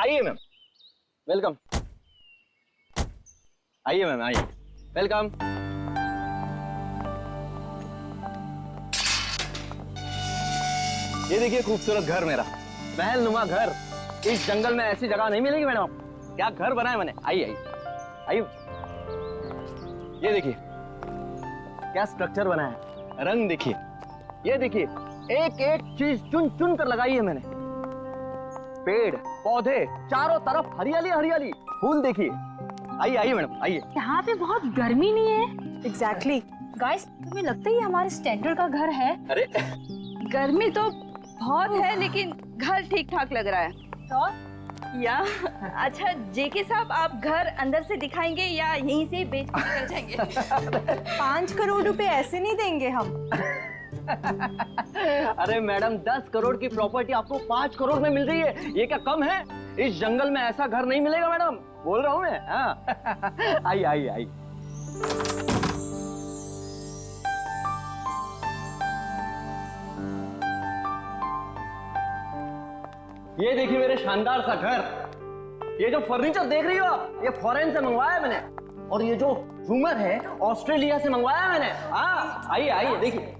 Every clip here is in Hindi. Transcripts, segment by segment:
आइए मैम, वेलकम। आइए मैम, आइए, वेलकम। ये देखिए खूबसूरत घर मेरा, महल नुमा घर। इस जंगल में ऐसी जगह नहीं मिलेगी मैडम आपको। क्या घर बनाया मैंने। आइए आइए आइए, ये देखिए क्या स्ट्रक्चर बनाया है, रंग देखिए, ये देखिए एक एक चीज चुन चुन कर लगाई है मैंने। पेड़ पौधे चारों तरफ हरियाली हरियाली, फूल देखिए। आइए आइए मैडम, आइए। यहाँ पे बहुत गर्मी नहीं है? एग्जैक्टली। गाइस, तुम्हें लगता है ये हमारे स्टैंडर्ड का घर है? अरे गर्मी तो बहुत है लेकिन घर ठीक ठाक लग रहा है। तो या अच्छा जेके साहब, आप घर अंदर से दिखाएंगे या यहीं से बेच कर निकल जाएंगे? 5 करोड़ रुपए ऐसे नहीं देंगे हम। अरे मैडम, 10 करोड़ की प्रॉपर्टी आपको 5 करोड़ में मिल रही है, ये क्या कम है? इस जंगल में ऐसा घर नहीं मिलेगा मैडम, बोल रहा हूं मैं। हाँ। आइए आइए आइए। ये देखिए मेरे शानदार सा घर। ये जो फर्नीचर देख रही हो आप, ये फॉरेन से मंगवाया मैंने। और ये जो झूमर है ऑस्ट्रेलिया से मंगवाया मैंने। हाँ आइए आइए देखिए।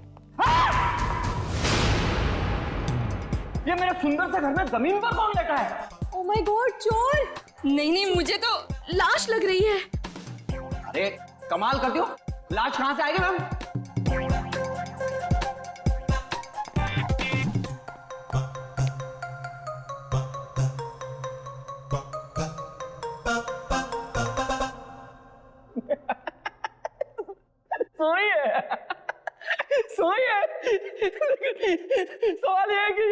ये मेरे सुंदर से घर में जमीन पर कौन लेटा है? ओह माय गॉड, चोर! नहीं नहीं, मुझे तो लाश लग रही है। अरे कमाल करती हो, लाश कहां से आएगी मैम? सोइए सोइए। सवाल ये है कि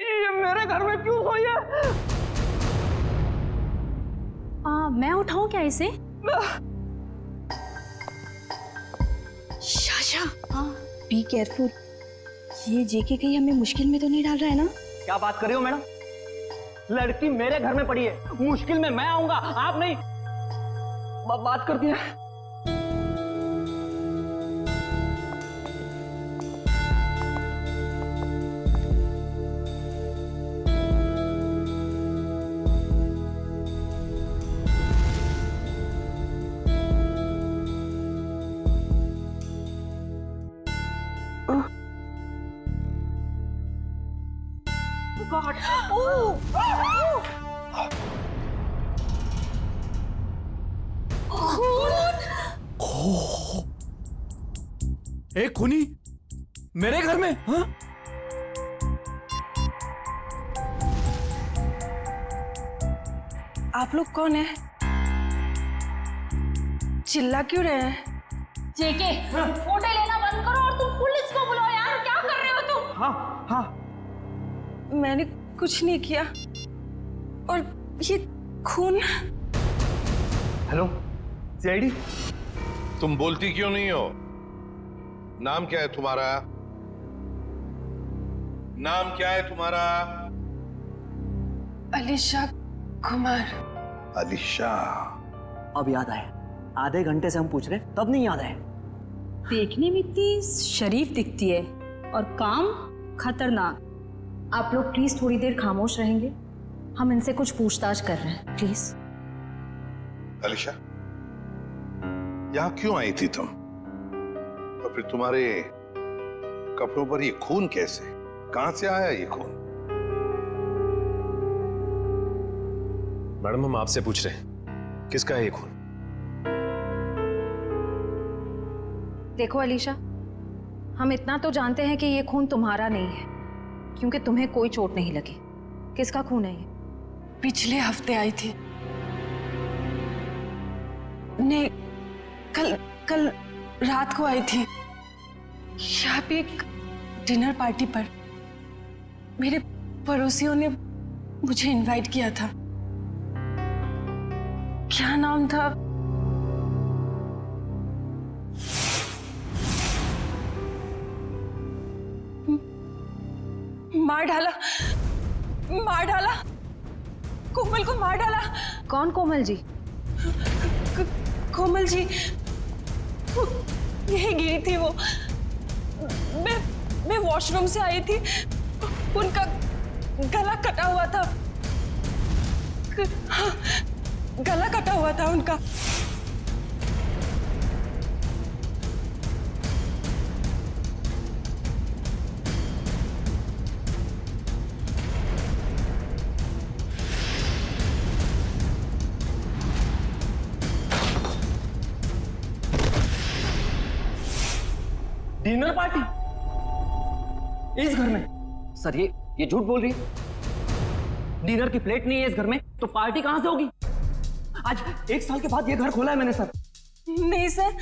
ये मेरे घर में क्यों सोई है? मैं उठाऊं क्या इसे? शाशा, हाँ बी केयरफुल। ये जेके कहीं हमें मुश्किल में तो नहीं डाल रहा है ना? क्या बात कर रही हो मैडम? लड़की मेरे घर में पड़ी है, मुश्किल में मैं आऊंगा, आप नहीं। बात करती है। गॉड, एक खूनी मेरे घर में? हाँ? आप लोग कौन है? चिल्ला क्यों रहे हैं? जेके, फोटो लेना बंद करो और तुम पुलिस को बुलाओ यार। क्या कर रहे हो तुम? हाँ हाँ, मैंने कुछ नहीं किया। और ये खून। Hello CID. तुम बोलती क्यों नहीं हो? नाम क्या है तुम्हारा? नाम क्या है तुम्हारा? अलीशा कुमार। अलीशा। अब याद आया, आधे घंटे से हम पूछ रहे तब नहीं याद आया। देखने में इतनी शरीफ दिखती है और काम खतरनाक। आप लोग प्लीज थोड़ी देर खामोश रहेंगे, हम इनसे कुछ पूछताछ कर रहे हैं, प्लीज। अलीशा, यहां क्यों आई थी तुम? और फिर तुम्हारे कपड़ों पर ये खून कैसे? कहां से आया ये खून? मैडम, हम आपसे पूछ रहे हैं, किसका है ये खून? देखो अलीशा, हम इतना तो जानते हैं कि ये खून तुम्हारा नहीं है, क्योंकि तुम्हें कोई चोट नहीं लगी। किसका खून है ये? पिछले हफ्ते आई थी। नहीं, कल रात को आई थी। यहाँ पे एक डिनर पार्टी पर मेरे पड़ोसियों ने मुझे इनवाइट किया था। क्या नाम था? मार डाला, कोमल को मार डाला। कौन कोमल जी? कोमल जी, यही गिरी थी वो। मैं वॉशरूम से आई थी, उनका गला कटा हुआ था। हाँ, गला कटा हुआ था उनका। डिनर पार्टी इस घर में? सर ये झूठ बोल रही है। डिनर की प्लेट नहीं है इस घर में, तो पार्टी कहां से होगी? आज 1 साल के बाद ये घर खोला है मैंने सर। नहीं सर,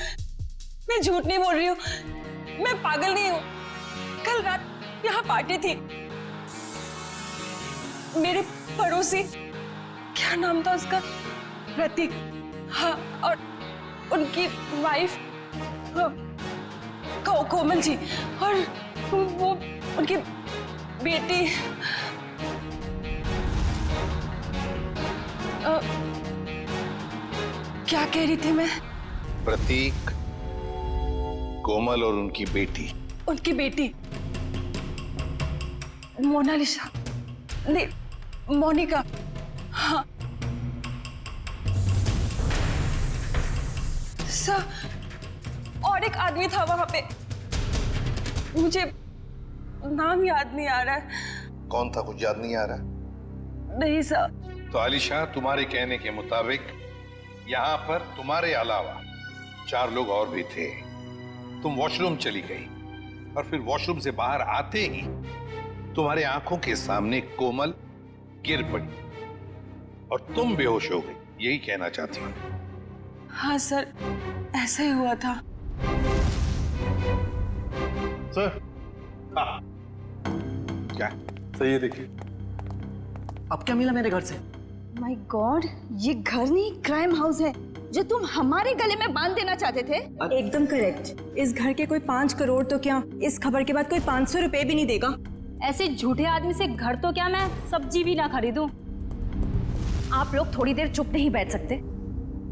मैं झूठ नहीं बोल रही हूँ, मैं पागल नहीं हूँ। कल रात यहाँ पार्टी थी। मेरे पड़ोसी, क्या नाम था उसका, प्रतीक, हाँ, और उनकी वाइफ कोमल जी, और वो उनकी बेटी क्या कह रही थी मैं? प्रतीक, कोमल और उनकी बेटी। उनकी बेटी मोनालिसा, नहीं, मोनिका, हाँ। सर, और एक आदमी था वहां पे, मुझे नाम याद नहीं आ रहा है। कौन था, कुछ याद नहीं आ रहा? नहीं सर। तो आलिशा, तुम्हारे कहने के मुताबिक यहाँ पर तुम्हारे अलावा 4 लोग और भी थे। तुम वॉशरूम चली गई और फिर वॉशरूम से बाहर आते ही तुम्हारे आंखों के सामने कोमल गिर पड़ी और तुम बेहोश हो गई। यही कहना चाहती हूँ? हाँ सर, ऐसा ही हुआ था। सर, हाँ। क्या सही है, देखिए। अब क्या मिला मेरे घर से? माय गॉड, ये घर नहीं क्राइम हाउस है जो तुम हमारे गले में बांध देना चाहते थे। एकदम करेक्ट। इस घर के कोई 5 करोड़ तो क्या, इस खबर के बाद कोई 500 रुपए भी नहीं देगा। ऐसे झूठे आदमी से घर तो क्या, मैं सब्जी भी ना खरीदूं। आप लोग थोड़ी देर चुप नहीं बैठ सकते?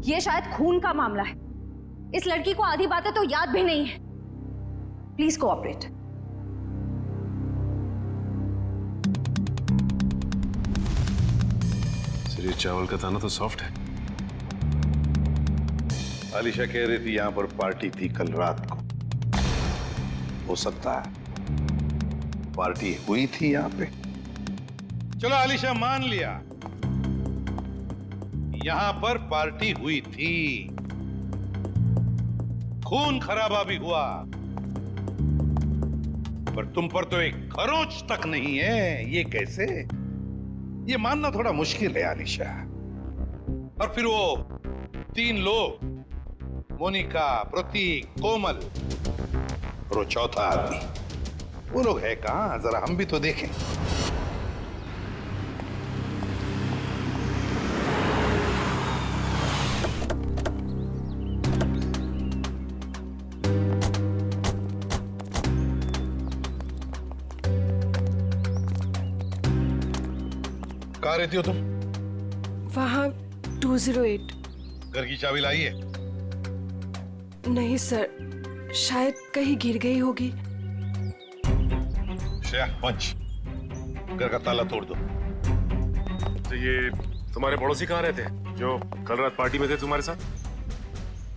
ये शायद खून का मामला है। इस लड़की को आधी बातें तो याद भी नहीं है। Please cooperate. सर, ये चावल का दाना तो सॉफ्ट है। आलिशा कह रही थी यहाँ पर पार्टी थी कल रात को। हो सकता है पार्टी हुई थी यहाँ पे। चलो आलिशा, मान लिया यहाँ पर पार्टी हुई थी, खून खराबा भी हुआ, पर तुम पर तो एक खरोंच तक नहीं है। ये कैसे? ये मानना थोड़ा मुश्किल है आलिशा। और फिर वो 3 लोग, मोनिका, प्रतीक, कोमल और वो चौथा आदमी, वो लोग है कहां? जरा हम भी तो देखें। कहाँ रहती हो तुम? वहाँ 208। घर की चाबी लाई है? नहीं सर, शायद कहीं गिर गई होगी। श्रेया, पंच, घर का ताला तोड़ दो। तो ये तुम्हारे पड़ोसी कहाँ रहते हैं जो कल रात पार्टी में थे तुम्हारे साथ?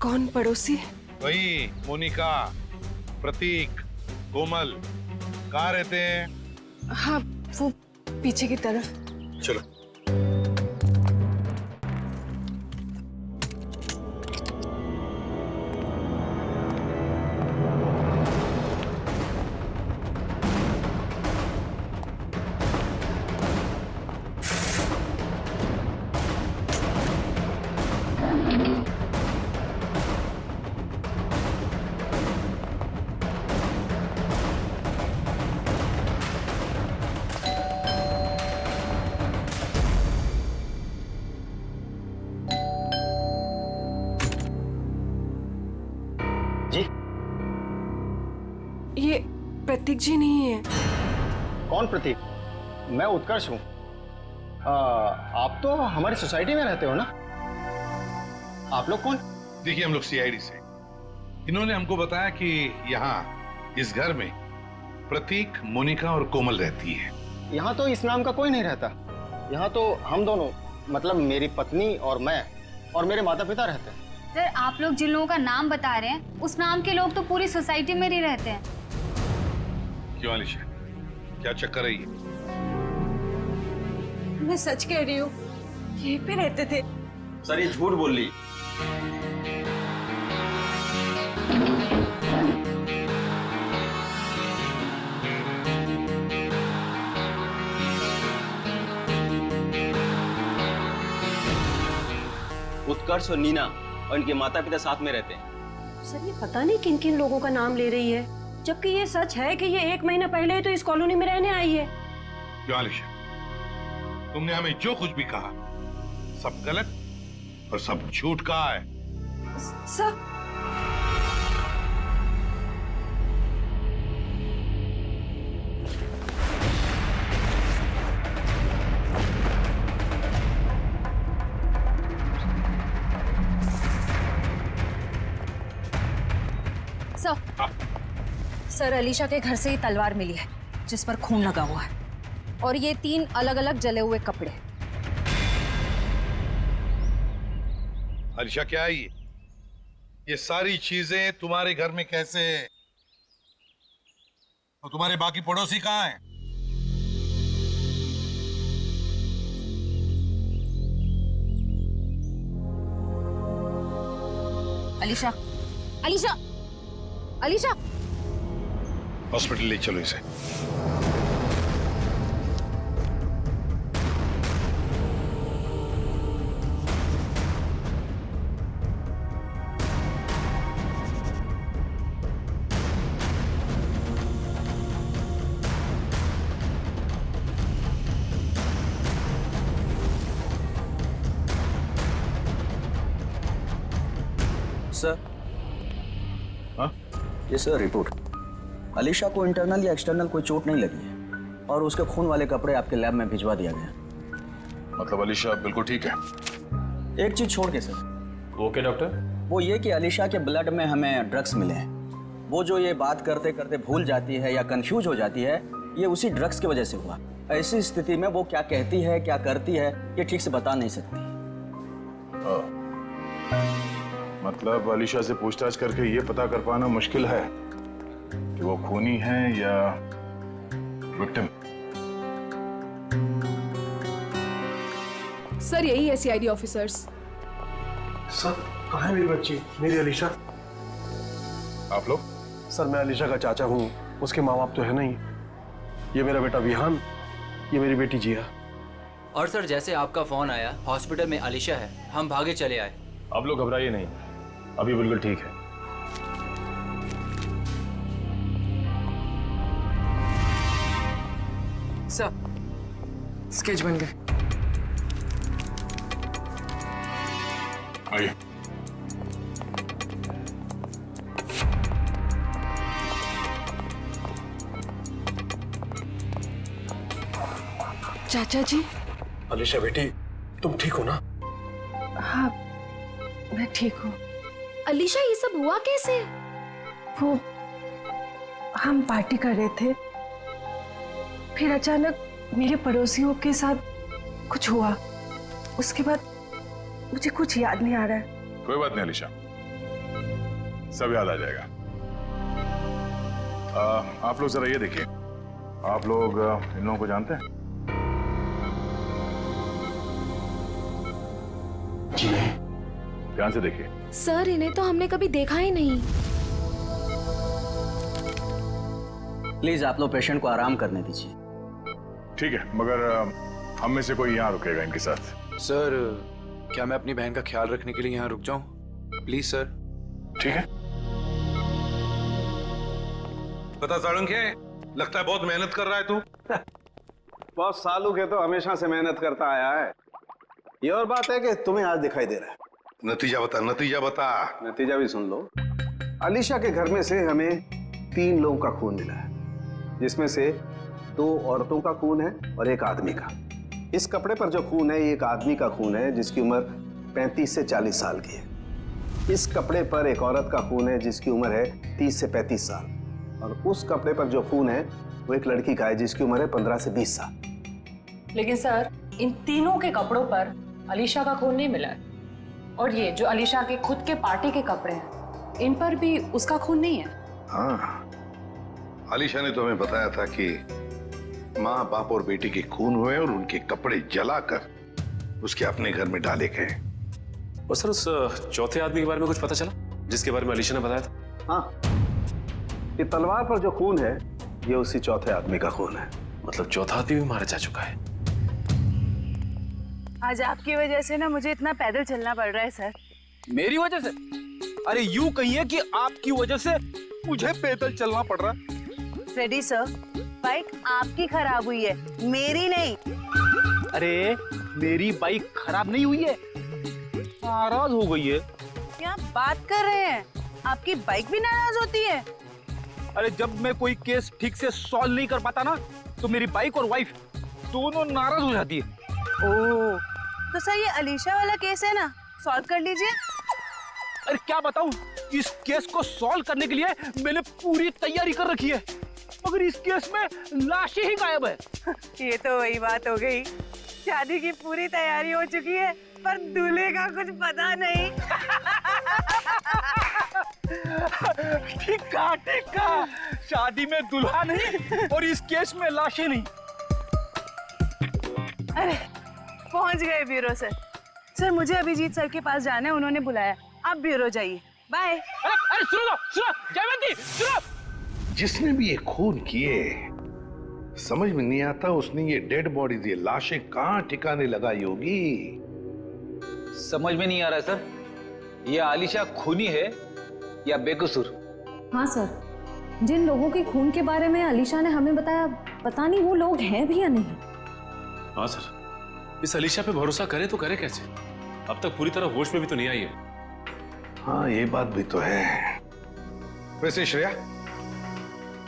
कौन पड़ोसी? वही मोनिका, प्रतीक, कोमल, कहाँ रहते हैं? हाँ, वो पीछे की तरफ। चलो। ये प्रतीक जी नहीं है। कौन प्रतीक? मैं उत्कर्ष हूँ। आप तो हमारी सोसाइटी में रहते हो ना? आप लोग कौन? देखिए, हम लोग सीआईडी से। इन्होंने हमको बताया कि यहाँ इस घर में प्रतीक, मोनिका और कोमल रहती है। यहाँ तो इस नाम का कोई नहीं रहता। यहाँ तो हम दोनों मतलब मेरी पत्नी और मैं और मेरे माता पिता रहते हैं। सर, आप लोग जिन लोगों का नाम बता रहे हैं, उस नाम के लोग तो पूरी सोसाइटी में ही रहते हैं। क्यों अलीशा, क्या चक्कर है ये? मैं सच कह रही हूँ, यहीं पे रहते थे। सर ये झूठ बोल रही। उत्कर्ष और नीना और इनके माता पिता साथ में रहते हैं। सर ये पता नहीं किन किन लोगों का नाम ले रही है, जबकि ये सच है कि ये 1 महीना पहले ही तो इस कॉलोनी में रहने आई है। क्यों अलीशा, तुमने हमें जो कुछ भी कहा सब गलत और सब झूठ कहा है। सर, सर, अलीशा के घर से ही तलवार मिली है जिस पर खून लगा हुआ है, और ये 3 अलग अलग जले हुए कपड़े। अलीशा क्या है ये सारी चीजें तुम्हारे घर में कैसे? और तुम्हारे बाकी पड़ोसी कहाँ हैं? अलीशा, अलीशा, अलीशा! हॉस्पिटल ले चलो इसे। सर, हाँ? ये सर रिपोर्ट। अलीशा को इंटरनल या एक्सटर्नल कोई चोट नहीं लगी है और उसके खून वाले कपड़े आपके लैब में भिजवा दिया गया। मतलब अलीशा बिल्कुल ठीक है? एक चीज छोड़ के सर। Okay doctor. वो ये कि अलीशा के ब्लड में हमें ड्रग्स मिले हैं। वो जो ये बात करते करते भूल जाती है या कंफ्यूज हो जाती है, ये उसी ड्रग्स की वजह से हुआ। ऐसी स्थिति में वो क्या कहती है क्या करती है ये ठीक से बता नहीं सकती। मतलब अलीशा से पूछताछ करके ये पता कर पाना मुश्किल है कि वो खूनी है या विक्टिम। सर यही है सीआईडी ऑफिसर्स। सर कहाँ है मेरी बच्ची, मेरी अलीशा? आप लोग? सर मैं अलीशा का चाचा हूँ, उसके माँ बाप तो है नहीं। ये मेरा बेटा विहान, ये मेरी बेटी जिया। और सर जैसे आपका फोन आया हॉस्पिटल में अलीशा है, हम भागे चले आए। आप लोग घबराइए नहीं, अभी बिल्कुल ठीक है। सर स्केच बन गए। आइए। चाचा जी। अलीशा बेटी, तुम ठीक हो ना? हाँ मैं ठीक हूँ। अलीशा, ये सब हुआ कैसे? वो हम पार्टी कर रहे थे, फिर अचानक मेरे पड़ोसियों के साथ कुछ हुआ। उसके बाद मुझे कुछ याद नहीं आ रहा है। कोई बात नहीं अलीशा, सब याद आ जाएगा। आप लोग जरा ये देखिए, आप लोग इन लोगों को जानते हैं? जी नहीं। ध्यान से देखिए। सर, इन्हें तो हमने कभी देखा ही नहीं। प्लीज आप लोग पेशेंट को आराम करने दीजिए। ठीक है, मगर हम में से कोई यहाँ रुकेगा इनके साथ? सर क्या मैं अपनी बहन का ख्याल रखने के लिए यहाँ रुक जाऊं? Please sir. ठीक है। पता साड़ंग है, लगता है बहुत मेहनत कर रहा है तू। बॉस सालू के तो हमेशा से मेहनत करता आया है। ये और बात है कि तुम्हें आज दिखाई दे रहा है। नतीजा बता, नतीजा बता। नतीजा भी सुन लो। अलीशा के घर में से हमें 3 लोगों का खून मिला है, जिसमें से 2 औरतों का खून है और 1 आदमी का। इस कपड़े पर जो खून है ये एक आदमी का खून है जिसकी उम्र 35 से 40 साल की है। इस कपड़े पर एक औरत का खून है जिसकी उम्र है 30 से 35 साल, और उस कपड़े पर जो खून है वो एक लड़की का है जिसकी उम्र है 15 से 20 साल। लेकिन सर, इन तीनों के कपड़ों पर अलीशा का खून नहीं मिला है। और ये जो अलीशा के खुद के पार्टी के कपड़े हैं, इन पर भी उसका खून नहीं है। हाँ, आलिशा ने तो हमें बताया था कि माँ बाप और बेटी के खून हुए और उनके कपड़े जलाकर उसके अपने घर में डाले गए। और सर उस चौथे आदमी के बारे में कुछ पता चला जिसके बारे में अलीशा ने बताया था? हाँ, ये तलवार पर जो खून है ये उसी चौथे आदमी का खून है। मतलब चौथा आदमी भी मारा जा चुका है। आज आपकी वजह से ना मुझे इतना पैदल चलना पड़ रहा है सर। मेरी वजह से? अरे यूं कहिए कि आपकी वजह से मुझे पैदल चलना पड़ रहा है। फ्रेडी सर, बाइक आपकी खराब हुई है, मेरी नहीं। अरे मेरी बाइक खराब नहीं हुई है, नाराज हो गई है। क्या बात कर रहे हैं? आपकी बाइक भी नाराज होती है? अरे जब मैं कोई केस ठीक से सॉल्व नहीं कर पाता ना, तो मेरी बाइक और वाइफ दोनों नाराज हो जाती है। ओह, तो सर ये अलीशा वाला केस है ना, सॉल्व कर लीजिए। अरे क्या बताऊं, इस केस को सॉल्व करने के लिए मैंने पूरी तैयारी कर रखी है, मगर इस केस में लाशें ही गायब है। ये तो वही बात हो गई, शादी की पूरी तैयारी हो चुकी है पर दूल्हे का कुछ पता नहीं। ठीक कहा, शादी में दुल्हा नहीं और इस केस में लाशें नहीं। अरे पहुंच गए ब्यूरो सर। सर मुझे अभिजीत सर के पास जाना है, उन्होंने बुलाया। आप ब्यूरो जाइए, बाय। अरे सुनो जयवंती, सुनो। जिसने भी ये खून किए, समझ में नहीं आता उसने ये डेड बॉडीज, ये लाशें कहाँ ठिकाने लगाई होगी। समझ में नहीं आ रहा सर, ये आलिशा खूनी है या बेकसूर? हाँ सर, जिन लोगों के खून के बारे में अलीशा ने हमें बताया, पता नहीं वो लोग हैं भी या नहीं। हाँ सर, इस अलीशा पे भरोसा करे तो करे कैसे? अब तक पूरी तरह होश में भी तो नहीं आई है। हाँ ये बात भी तो है। वैसे श्रेया,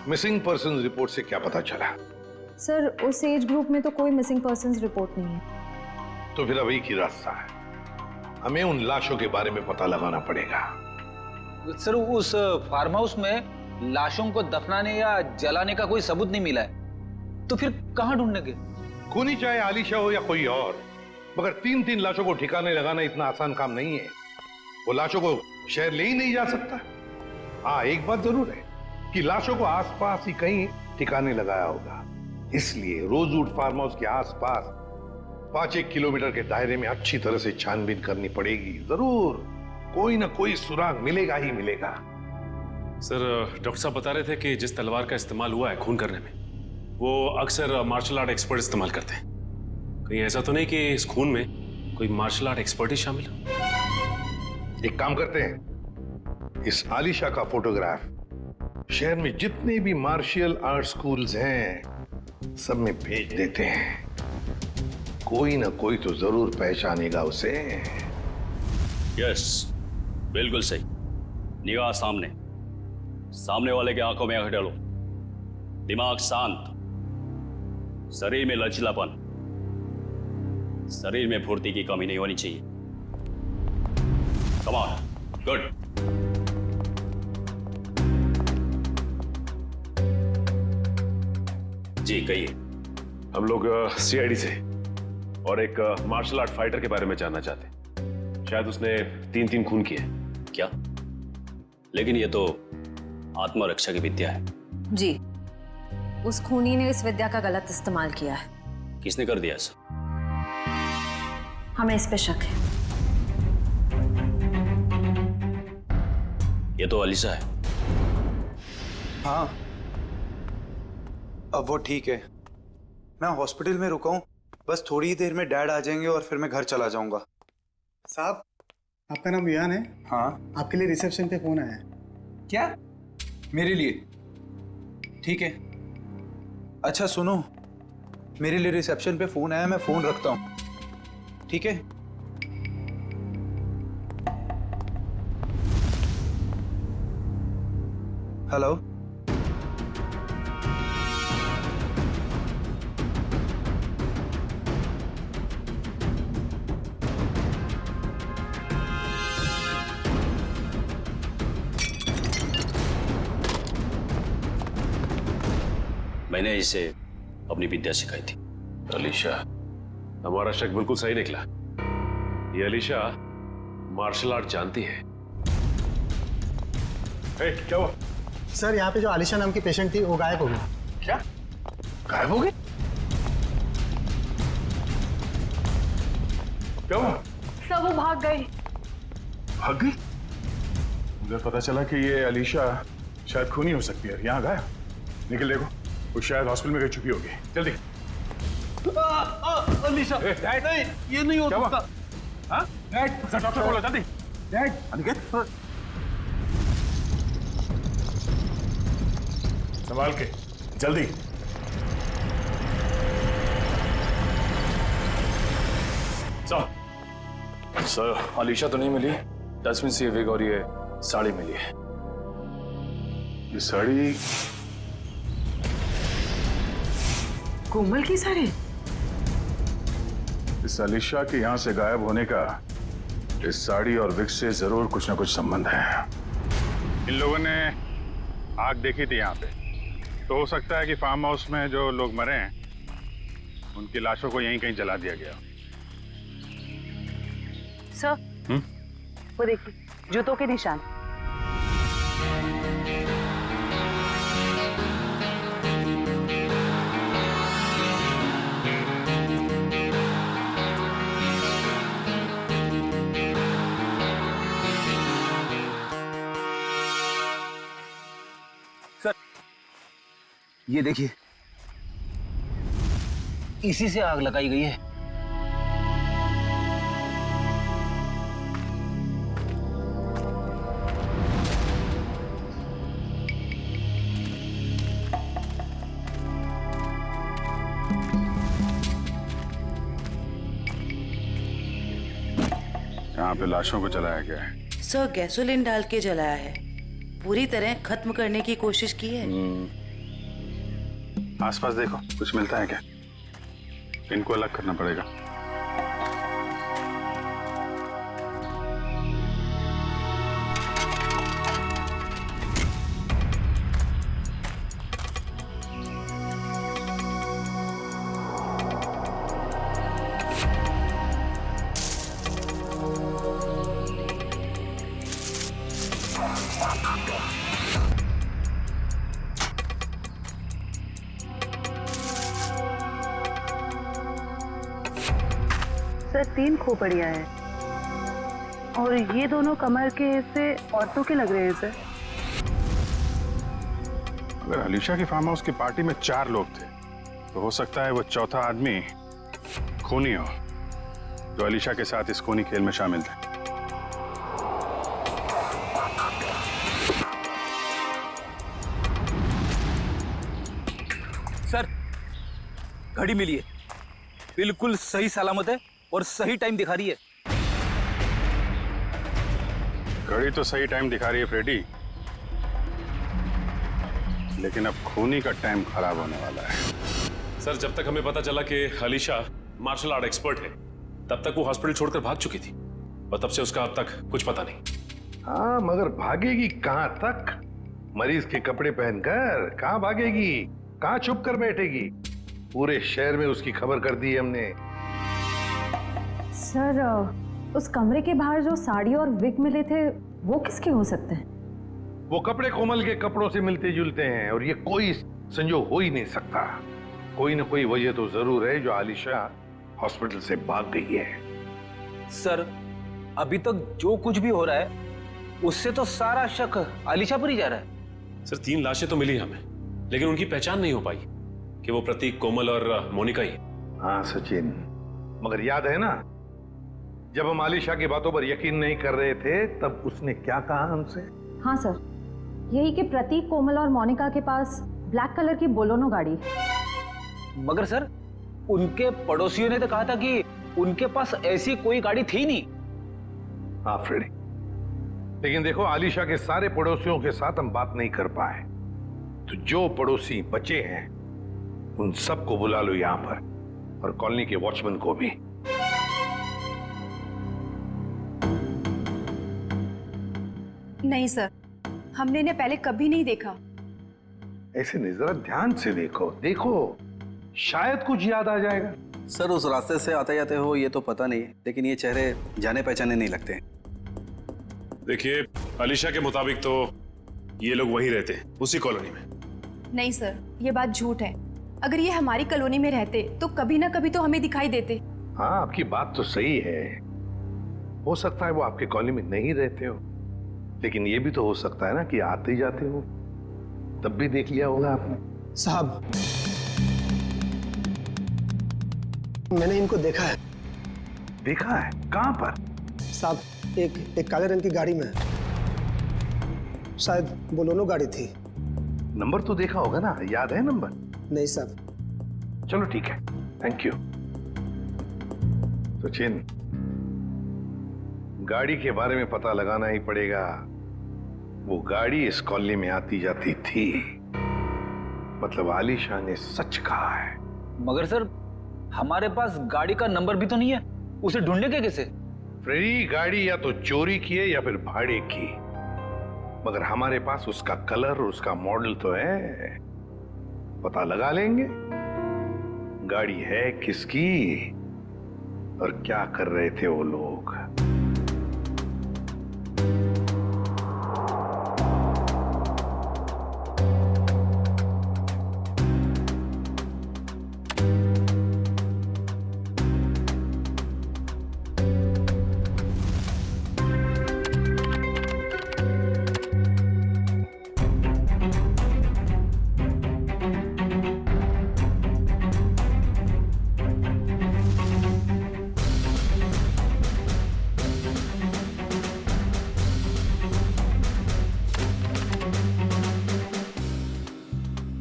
मिसिंग पर्सन रिपोर्ट से क्या पता चला? सर उस एज ग्रुप में तो कोई मिसिंग पर्संस रिपोर्ट नहीं है। तो फिर अब एक ही रास्ता है, हमें उन लाशों के बारे में पता लगाना पड़ेगा। सर उस फार्म हाउस में लाशों को दफनाने या जलाने का कोई सबूत नहीं मिला है, तो फिर कहाँ ढूंढने के? खूनी चाहे आलिशा हो या कोई और, मगर 3-3 लाशों को ठिकाने लगाना इतना आसान काम नहीं है। वो लाशों को शहर ले ही नहीं जा सकता। हाँ एक बात जरूर है कि लाशों को आसपास ही कहीं ठिकाने लगाया होगा, इसलिए रोजवुड फार्म हाउस के आसपास 5-1 किलोमीटर के दायरे में अच्छी तरह से छानबीन करनी पड़ेगी। जरूर कोई ना कोई सुराग मिलेगा ही मिलेगा। सर डॉक्टर साहब बता रहे थे कि जिस तलवार का इस्तेमाल हुआ है खून करने में, वो अक्सर मार्शल आर्ट एक्सपर्ट इस्तेमाल करते हैं। कहीं ऐसा तो नहीं कि इस खून में कोई मार्शल आर्ट एक्सपर्ट ही शामिल है? एक काम करते हैं, इस आलिशा का फोटोग्राफ शहर में जितने भी मार्शल आर्ट स्कूल्स हैं सब में भेज देते हैं। कोई ना कोई तो जरूर पहचानेगा उसे। यस, बिल्कुल सही। निगाह सामने, सामने वाले के आंखों में आंख डालो, दिमाग शांत, शरीर में लचीलापन, शरीर में फुर्ती की कमी नहीं होनी चाहिए। Come on, good. जी कहिए। हम लोग सीआईडी से और एक मार्शल आर्ट फाइटर के बारे में जानना चाहते हैं। शायद उसने 3 खून किए। क्या? लेकिन ये तो आत्मरक्षा की विद्या है। जी, उस खूनी ने इस विद्या का गलत इस्तेमाल किया है। किसने कर दिया ऐसा? हमें इस पे शक है। ये तो अलीशा है। हाँ, अब वो ठीक है। मैं हॉस्पिटल में रुका हूँ, बस थोड़ी ही देर में डैड आ जाएंगे और फिर मैं घर चला जाऊंगा। साहब, आपका नाम विहान है? हाँ। आपके लिए रिसेप्शन पे फोन आया है। क्या? मेरे लिए? ठीक है। अच्छा सुनो, मेरे लिए रिसेप्शन पे फोन आया, मैं फोन रखता हूँ, ठीक है? हेलो, मैंने इसे अपनी विद्या सिखाई थी। अलीशा, हमारा शक बिल्कुल सही निकला। ये अलीशा मार्शल आर्ट जानती है। क्या हुआ? सर यहाँ पे जो आलिशा नाम की पेशेंट थी वो गायब हो गई। क्या गायब हो गई? क्या हुआ? सब वो भाग गई। भाग गई? मुझे पता चला कि ये अलीशा शायद खूनी हो सकती है। यहाँ गायब। निकल देखो, वो शायद हॉस्पिटल में कहीं छुपी होगी। जल्दी। अलीशा नहीं, ये नहीं हो सकता। हाँ? डॉक्टर बोलो जल्दी। अनिकेत संभाल के जल्दी। सर अलीशा तो नहीं मिली। डस्टबिन से ये विग और ये साड़ी मिली है। ये साड़ी कोमल की साड़ी? इस अलीशा के यहाँ से गायब होने का इस साड़ी और विग से जरूर कुछ ना कुछ संबंध है। इन लोगों ने आग देखी थी यहाँ पे, तो हो सकता है कि फार्म हाउस में जो लोग मरे हैं उनकी लाशों को यहीं कहीं जला दिया गया। सर, वो देखिए जूतों के निशान। सर ये देखिए, इसी से आग लगाई गई है। यहाँ पे लाशों को जलाया गया है। सर गैसोलीन डाल के जलाया है। पूरी तरह खत्म करने की कोशिश की है। आसपास देखो, कुछ मिलता है क्या? इनको अलग करना पड़ेगा। सर 3 खोपड़ियां हैं और ये दोनों कमर के हिस्से औरतों के लग रहे हैं सर। अगर अलीशा की फार्म हाउस की पार्टी में 4 लोग थे तो हो सकता है वो चौथा आदमी खूनी हो जो अलीशा के साथ इस खूनी खेल में शामिल थे। सर घड़ी मिली है, बिल्कुल सही सलामत है और सही टाइम दिखा रही है। घड़ी तो सही टाइम दिखा रही है फ्रेडी, लेकिन अब खूनी का टाइम खराब होने वाला है। सर जब तक हमें पता चला कि अलीशा मार्शल आर्ट एक्सपर्ट है तब तक वो हॉस्पिटल छोड़कर भाग चुकी थी और तब से उसका अब तक कुछ पता नहीं। हाँ मगर भागेगी कहां तक? मरीज के कपड़े पहनकर कहां भागेगी? कहां छुप कर बैठेगी? पूरे शहर में उसकी खबर कर दी है हमने। सर उस कमरे के बाहर जो साड़ी और विग मिले थे वो किसके हो सकते हैं? वो कपड़े कोमल के कपड़ों से मिलते जुलते हैं और ये कोई संजोग हो ही नहीं सकता। कोई ना कोई वजह तो जरूर है जो आलिशा हॉस्पिटल से भाग गई है। सर अभी तक जो कुछ भी हो रहा है उससे तो सारा शक आलिशा पर ही जा रहा है। सर 3 लाशें तो मिली हमें, लेकिन उनकी पहचान नहीं हो पाई कि वो प्रतीक, कोमल और मोनिका ही। हाँ सचिन, मगर याद है ना जब हम आलिशा की बातों पर यकीन नहीं कर रहे थे तब उसने क्या कहा हमसे? हाँ सर, यही कि प्रतीक, कोमल और मोनिका के पास ब्लैक कलर की बोलोनो गाड़ी। मगर सर उनके पड़ोसियों ने तो कहा था कि उनके पास ऐसी कोई गाड़ी थी नहीं। हाँ फ्रेडी, लेकिन देखो आलिशा के सारे पड़ोसियों के साथ हम बात नहीं कर पाए, तो जो पड़ोसी बचे हैं उन सबको बुला लो यहां पर और कॉलोनी के वॉचमैन को भी। नहीं सर, हमने इन्हें पहले कभी नहीं देखा। ऐसे नहीं, जरा ध्यान से देखो, देखो शायद कुछ याद आ जाएगा। सर उस रास्ते से आते जाते हो ये तो पता नहीं, लेकिन ये चेहरे जाने पहचाने नहीं लगते। देखिए, अलीशा के मुताबिक तो ये लोग वहीं रहते हैं, उसी कॉलोनी में। नहीं सर, ये बात झूठ है। अगर ये हमारी कॉलोनी में रहते तो कभी ना कभी तो हमें दिखाई देते। हाँ, आपकी बात तो सही है। हो सकता है वो आपके कॉलोनी में नहीं रहते हो, लेकिन ये भी तो हो सकता है ना कि आते जाते हो, तब भी देख लिया होगा आपने। साहब, मैंने इनको देखा है। देखा है? कहां पर? साहब, एक काले रंग की गाड़ी में, शायद बोलोनो गाड़ी थी। नंबर तो देखा होगा ना, याद है नंबर? नहीं साहब। चलो ठीक है, थैंक यू। सचिन, गाड़ी के बारे में पता लगाना ही पड़ेगा। वो गाड़ी इस कॉलोनी में आती जाती थी, मतलब आलिशा ने सच कहा है। मगर सर, हमारे पास गाड़ी का नंबर भी तो नहीं है, उसे ढूंढने के कैसे? फ्रेडी, गाड़ी या तो चोरी की है या फिर भाड़े की, मगर हमारे पास उसका कलर और उसका मॉडल तो है, पता लगा लेंगे गाड़ी है किसकी और क्या कर रहे थे वो लोग।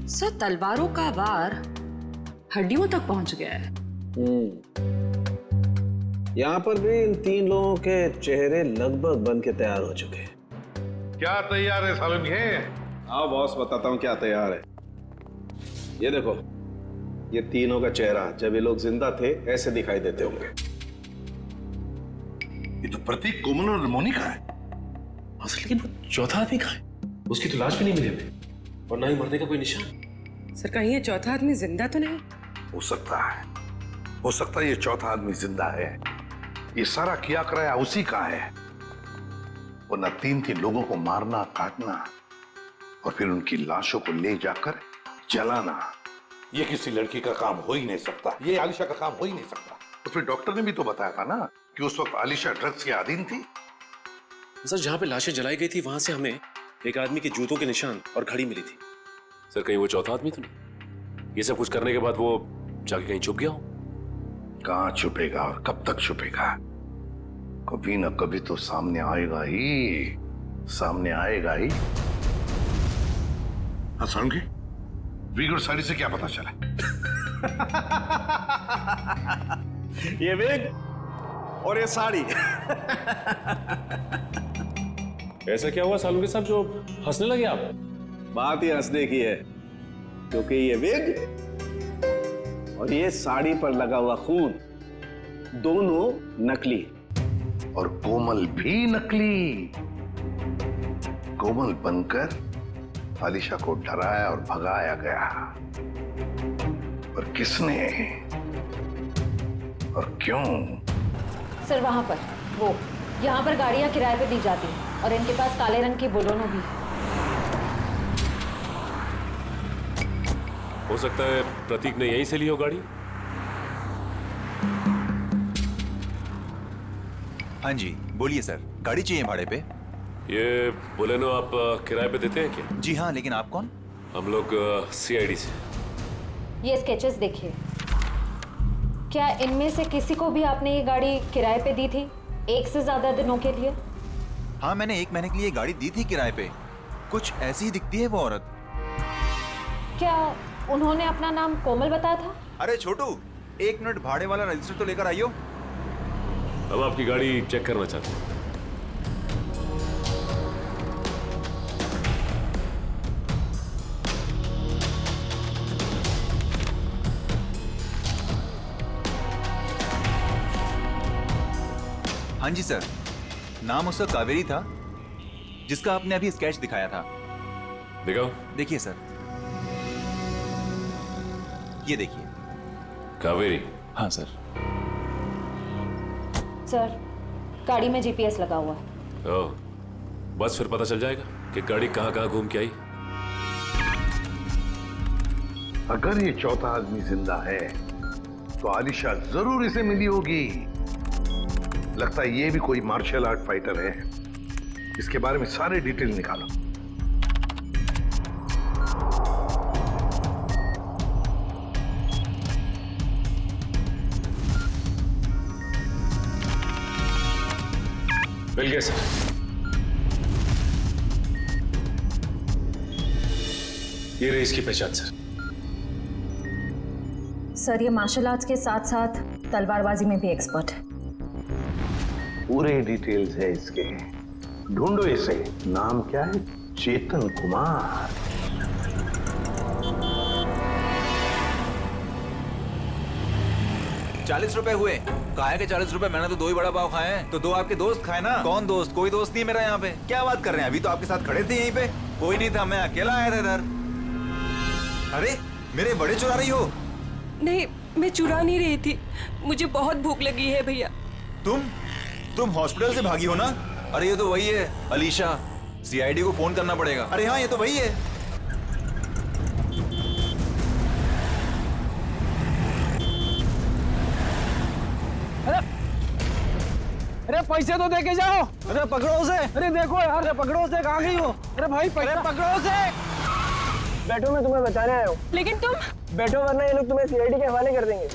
सर, तलवारों का वार हड्डियों तक पहुंच गया है। यहाँ पर भी इन 3 लोगों के चेहरे लगभग बन के तैयार हो चुके हैं। क्या तैयार है सालन के? आओ बॉस, बताता हूँ क्या तैयार है। ये देखो, ये तीनों का चेहरा जब ये लोग जिंदा थे ऐसे दिखाई देते होंगे। ये तो प्रतीक, कोमल और मोनिका है। असल लेकिन वो चौथा आदमी कहाँ है? उसकी तो लाश भी नहीं मिली हमें, और ना ही मरने का कोई निशान। सर, कहीं ये चौथा आदमी जिंदा तो नहीं? हो सकता है ये चौथा आदमी जिंदा है। ये सारा किया कराया उसी का है, वरना 3 लोगों को मारना, काटना और फिर उनकी लाशों को ले जाकर जलाना, ये किसी लड़की का काम हो ही नहीं सकता। ये आलिशा का काम हो ही नहीं सकता। तो फिर डॉक्टर ने भी तो बताया था ना कि उस वक्त आलिशा ड्रग्स के अधीन थी। सर, जहां पे लाशें जलाई गई थी वहां से हमें एक आदमी के जूतों के निशान और घड़ी मिली थी। सर, कहीं वो चौथा आदमी तो नहीं? ये सब कुछ करने के बाद वो जाके कहीं छुप गया हो? कहां छुपेगा और कब तक छुपेगा? कभी ना कभी तो सामने आएगा ही, सामने आएगा ही। हाँ सालुंकी, विग और साड़ी से क्या पता चला? ये विग और ये साड़ी। ऐसा क्या हुआ सालुंकी साहब जो हंसने लगे आप? बात ही हंसने की है, क्योंकि ये विग और ये साड़ी पर लगा हुआ खून दोनों नकली, और कोमल भी नकली। कोमल बनकर आलिशा को डराया और भगाया गया, पर किसने और क्यों? सर, वहां पर वो, यहाँ पर गाड़ियां किराए पे दी जाती हैं और इनके पास काले रंग की बोलोनो भी। हो सकता है प्रतीक ने यहीं से ली हो गाड़ी। हाँ जी, बोलिए सर, गाड़ी चाहिए भाड़े पे? ये बोलेनो आप किराए पे देते हैं क्या? जी हाँ, लेकिन आप कौन? हम लोग CID से। ये स्केचेस देखिए, क्या इनमें से किसी को भी आपने ये गाड़ी किराए पे दी थी 1 से ज्यादा दिनों के लिए? हाँ, मैंने 1 महीने के लिए गाड़ी दी थी किराए पे। कुछ ऐसी ही दिखती है वो औरत। क्या उन्होंने अपना नाम कोमल बताया था? अरे छोटू, 1 मिनट, भाड़े वाला रजिस्टर तो लेकर आइयो। हम आपकी गाड़ी चेक करना चाहते हैं। हाँ जी सर, नाम उसका कावेरी था, जिसका आपने अभी स्केच दिखाया था। दिखाओ। देखिए सर, ये देखिए। कावेरी? हाँ सर। सर गाड़ी में जीपीएस लगा हुआ है। ओह, बस फिर पता चल जाएगा कि गाड़ी कहाँ कहाँ घूम के आई। अगर ये चौथा आदमी जिंदा है तो आलिशा जरूर इसे मिली होगी। लगता है ये भी कोई मार्शल आर्ट फाइटर है। इसके बारे में सारे डिटेल निकालो। मिल गया सर। ये रही इसकी पहचान सर। सर ये मार्शल आर्ट्स के साथ साथ तलवारबाजी में भी एक्सपर्ट है। पूरे डिटेल्स है इसके। ढूंढो इसे। नाम क्या है? चेतन कुमार। ₹40 हुए। काहे के ₹40? मैंने तो 2 ही बड़ा पाव खाए हैं। तो 2 आपके दोस्त खाए ना। कौन दोस्त? कोई दोस्त नहीं मेरा यहाँ पे। क्या बात कर रहे हैं? अभी तो आपके साथ खड़े थे यहीं पे। कोई नहीं था, मैं अकेला आया था इधर। अरे मेरे बड़े चुरा रही हो? नहीं, मैं चुरा नहीं रही थी। मुझे बहुत भूख लगी है भैया। तुम हॉस्पिटल से भागी हो ना? अरे ये तो वही है अलीशा। सीआईडी को फोन करना पड़ेगा। अरे हाँ, ये तो वही है। अरे पैसे तो दे के जाओ। अरे पकड़ो उसे। अरे देखो यार, अरे पकड़ो उसे। कहाँ गई हो? अरे भाई पैसे पकड़ो उसे। बैठो, मैं तुम्हें बताने आया हूँ। लेकिन तुम बैठो वरना ये लोग तुम्हें सीआईडी के हवाले कर देंगे।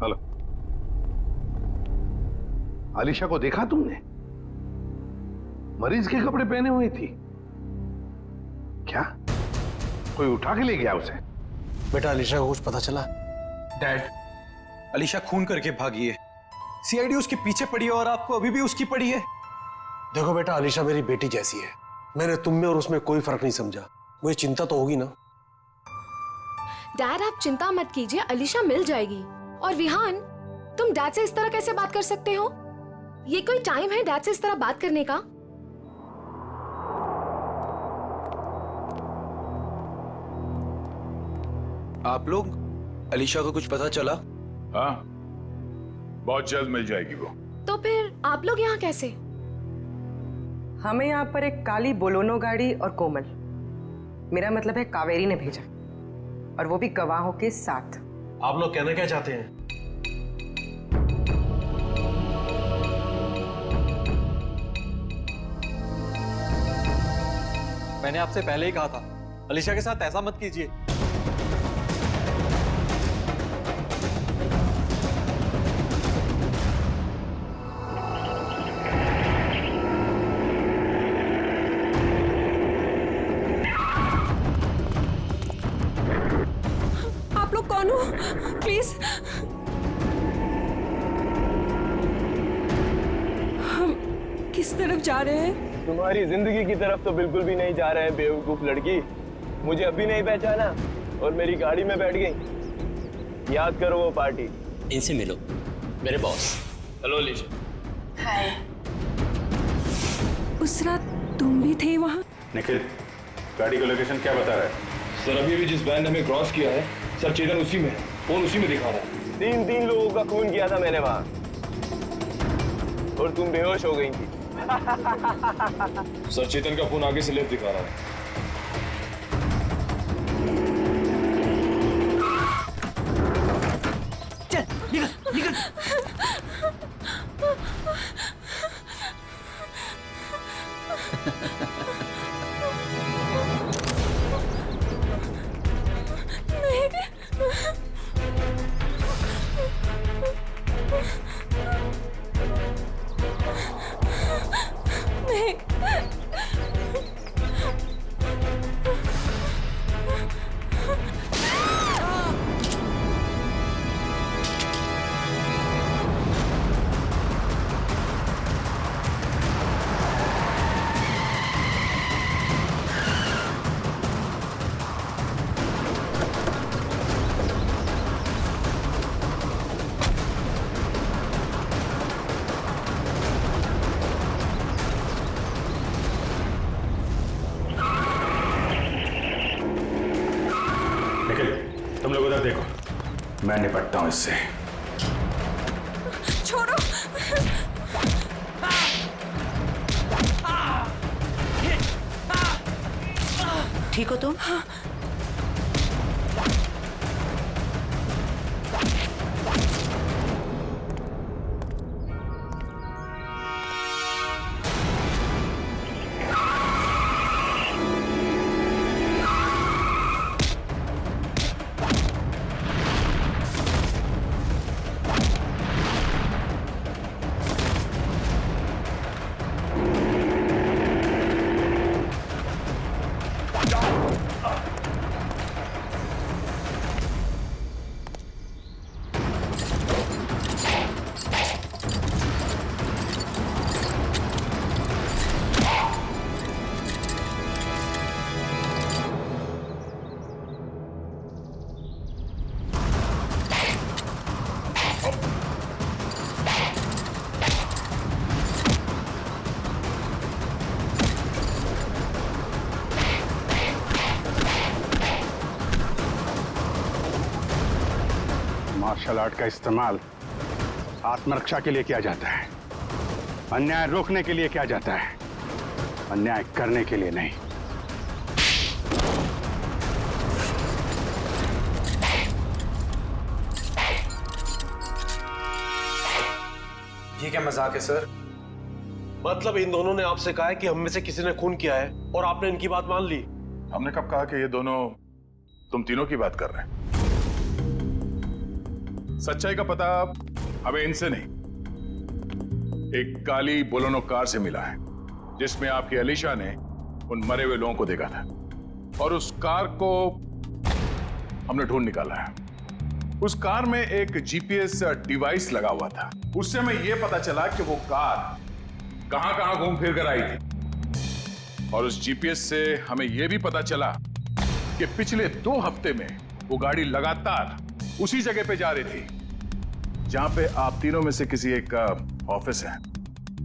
हेलो, आलिशा को देखा तुमने? मरीज के कपड़े पहने हुई थी। क्या कोई उठा के ले गया उसे? बेटा अलीशा को कुछ पता चला? डैड, अलीशा खून करके भागी है। सीआईडी उसके पीछे पड़ी है और आपको अभी भी उसकी पड़ी है। देखो बेटा, अलीशा मेरी बेटी जैसी है। मैंने तुम में और उसमें कोई फर्क नहीं समझा। मुझे चिंता तो होगी ना। डैड आप चिंता मत कीजिए, अलीशा मिल जाएगी। और विहान, तुम डैड से इस तरह कैसे बात कर सकते हो? ये कोई टाइम है डैड से इस तरह बात करने का? आप लोग, अलीशा को कुछ पता चला? हाँ, बहुत जल्द मिल जाएगी वो। तो फिर आप लोग यहाँ कैसे? हमें यहाँ पर एक काली बोलोनो गाड़ी और कोमल, मेरा मतलब है कावेरी ने भेजा, और वो भी गवाहों के साथ। आप लोग कहना क्या चाहते हैं? मैंने आपसे पहले ही कहा था, अलीशा के साथ ऐसा मत कीजिए। आप लोग कौन हो? प्लीज, हम किस तरफ जा रहे हैं? तुम्हारी जिंदगी की तरफ तो बिल्कुल भी नहीं जा रहे हैं बेवकूफ लड़की। मुझे अभी नहीं पहचाना और मेरी गाड़ी में बैठ गई। याद करो वो पार्टी। इनसे मिलो, मेरे बॉस। हेलो अलीशा। हाय। उस रात तुम भी थे वहाँ? निखिल, गाड़ी का लोकेशन क्या बता रहा है? सर अभी जिस बैंड हमें क्रॉस किया है, सर चेतन उसी में, फोन उसी में दिखा रहा है। 3 लोगों का खून किया था मैंने वहाँ, और तुम बेहोश हो गई थी। सर चेतन का फोन आगे से लेफ्ट दिखा रहा है। चल निकल निकल। नहीं। उधर देखो, मैं निपटता हूं इससे। छोड़ो। ठीक हो तुम? मार्शल आर्ट का इस्तेमाल आत्मरक्षा के लिए किया जाता है, अन्याय रोकने के लिए किया जाता है, अन्याय करने के लिए नहीं। ये क्या मजाक है सर? मतलब इन दोनों ने आपसे कहा है कि हम में से किसी ने खून किया है और आपने इनकी बात मान ली? हमने कब कहा कि ये दोनों तुम तीनों की बात कर रहे हैं? सच्चाई का पता हमें इनसे नहीं, एक काली बोलेरो कार से मिला है जिसमें आपकी अलीशा ने उन मरे हुए लोगों को देखा था, और उस कार को हमने ढूंढ निकाला है। उस कार में एक जीपीएस डिवाइस लगा हुआ था, उससे हमें यह पता चला कि वो कार कहां कहां घूम फिर कर आई थी, और उस जीपीएस से हमें यह भी पता चला कि पिछले 2 हफ्ते में वो गाड़ी लगातार उसी जगह पे जा रही थी जहां पे आप तीनों में से किसी एक का ऑफिस है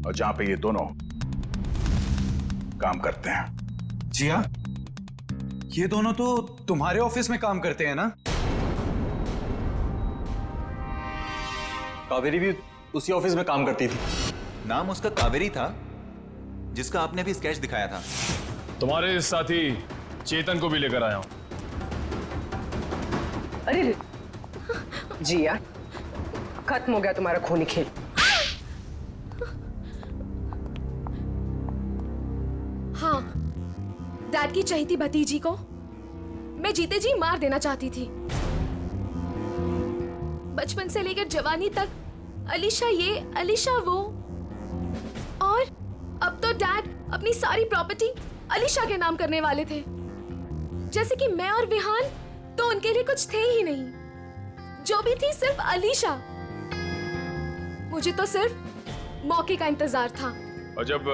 और जहां पे ये दोनों काम करते हैं। जिया, ये दोनों तो तुम्हारे ऑफिस में काम करते हैं ना? कावेरी भी उसी ऑफिस में काम करती थी। नाम उसका कावेरी था, जिसका आपने भी स्केच दिखाया था। तुम्हारे साथी चेतन को भी लेकर आया हूं। अरे जिया, खत्म हो गया तुम्हारा खूनी खेल। हाँ, डैड की चहेती भतीजी को मैं जीते जी मार देना चाहती थी। बचपन से लेकर जवानी तक अलीशा ये, अलीशा वो, और अब तो डैड अपनी सारी प्रॉपर्टी अलीशा के नाम करने वाले थे, जैसे कि मैं और विहान तो उनके लिए कुछ थे ही नहीं। जो भी थी सिर्फ अलीशा। मुझे तो सिर्फ मौके का इंतजार था। और जब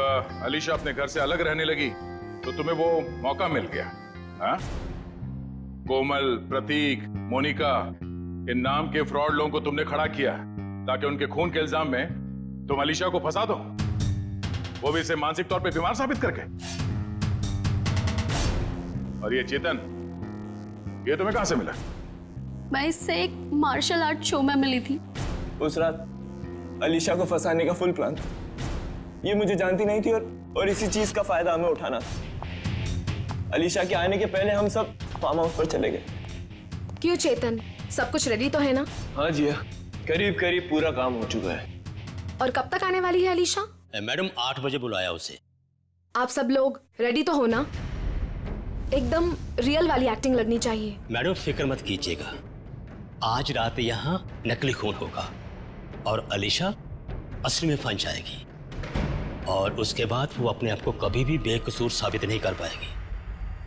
अलीशा अपने घर से अलग रहने लगी तो तुम्हें वो मौका मिल गया, हाँ? कोमल, प्रतीक, मोनिका, इन नाम के फ्रॉड लोगों को तुमने खड़ा किया ताकि उनके खून के इल्जाम में तुम अलीशा को फंसा दो, वो भी इसे मानसिक तौर पे बीमार साबित करके। और ये चेतन, ये तुम्हें कहां से मिला? मैं इससे एक मार्शल आर्ट शो में मिली थी। उस रात अलीशा को फंसाने का फुल प्लान था। ये मुझे जानती नहीं थी और इसी चीज का फायदा हमें उठाना था। अलीशा के आने के पहले हम सब फार्म हाउस पर चले गए। क्यों चेतन, सब कुछ रेडी तो है ना? हाँ जी, करीब करीब पूरा काम हो चुका है। और कब तक आने वाली है अलीशा? मैडम 8 बजे बुलाया उसे। आप सब लोग रेडी तो हो ना? एकदम रियल वाली एक्टिंग लगनी चाहिए। मैडम फिक्र मत कीजिएगा, आज रात यहाँ नकली खून होगा और अलीशा असली में फंस जाएगी, और उसके बाद वो अपने आप को कभी भी बेकसूर साबित नहीं कर पाएगी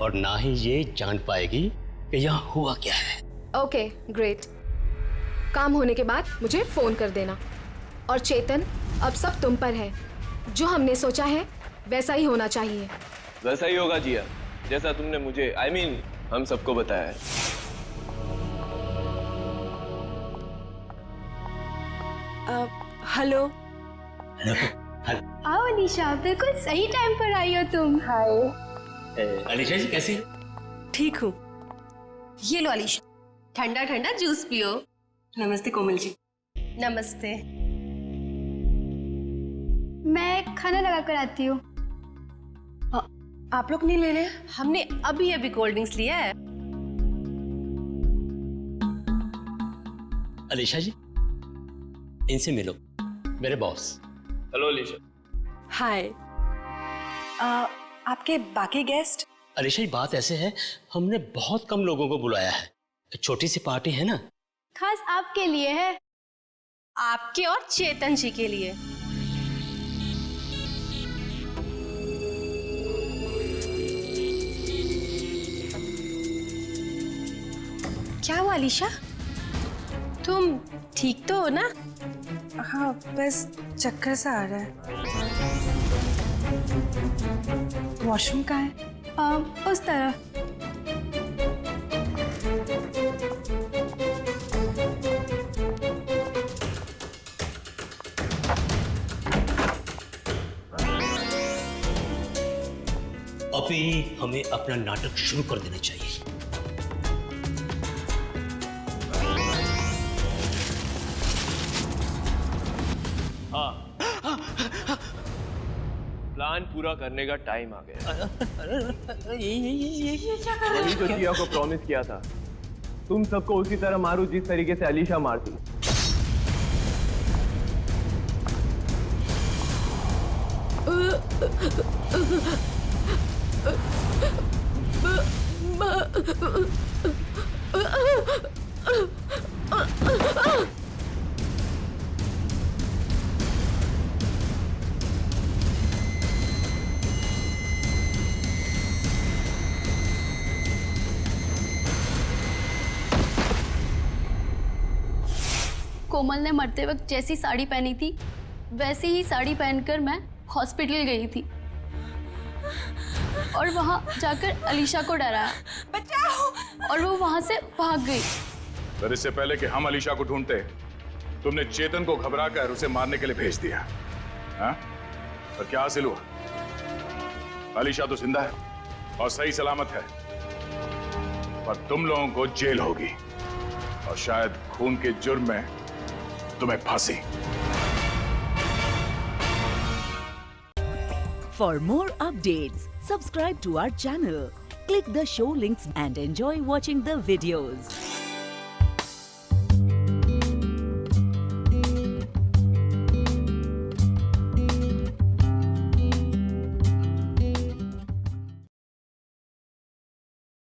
और ना ही ये जान पाएगी कि यहाँ हुआ क्या है। Okay, great. काम होने के बाद मुझे फोन कर देना। और चेतन, अब सब तुम पर है। जो हमने सोचा है वैसा ही होना चाहिए। वैसा ही होगा जिया, जैसा तुमने मुझे हम सबको बताया है। हेलो। आओ अलीशा, बिल्कुल सही टाइम पर आई हो तुम। अलीशा जी कैसी? ठीक हूँ। ये लो अलीशा, ठंडा ठंडा जूस पियो। नमस्ते कोमल जी। नमस्ते। मैं खाना लगा कर आती हूँ। आप लोग नहीं ले रहे? हमने अभी अभी कोल्ड ड्रिंक्स लिया है। अलीशा जी, इनसे मिलो, मेरे बॉस। हेलो अलीशा। हाय। आपके बाकी गेस्ट? अलीशा जी, बात ऐसे है, हमने बहुत कम लोगों को बुलाया है, छोटी सी पार्टी है ना। खास आपके लिए है, आपके और चेतन जी के लिए। क्या हुआ अलीशा, तुम ठीक तो हो ना? हाँ, बस चक्कर सा आ रहा है। वॉशरूम कहाँ है? उस तरफ। अभी हमें अपना नाटक शुरू कर देना चाहिए। हाँ, प्लान पूरा करने का टाइम आ गया। वही तो जिया को प्रॉमिस किया था, तुम सबको उसी तरह मारूं जिस तरीके से अलीशा मारती। कोमल ने मरते वक्त जैसी साड़ी पहनी थी वैसी ही साड़ी पहनकर मैं हॉस्पिटल गई थी और वहां जाकर अलीशा को डराया, बचाओ, और वो वहां से भाग गई। पर इससे पहले कि हम अलीशा को ढूंढते, तुमने चेतन को घबराकर उसे मारने के लिए भेज दिया। हाँ? और क्या हासिल हुआ? अलीशा तो जिंदा है और सही सलामत है, पर तुम लोगों को जेल होगी और शायद खून के जुर्म में तुम्हें फांसी। For more updates, subscribe to our channel, click the show links and enjoy watching the videos.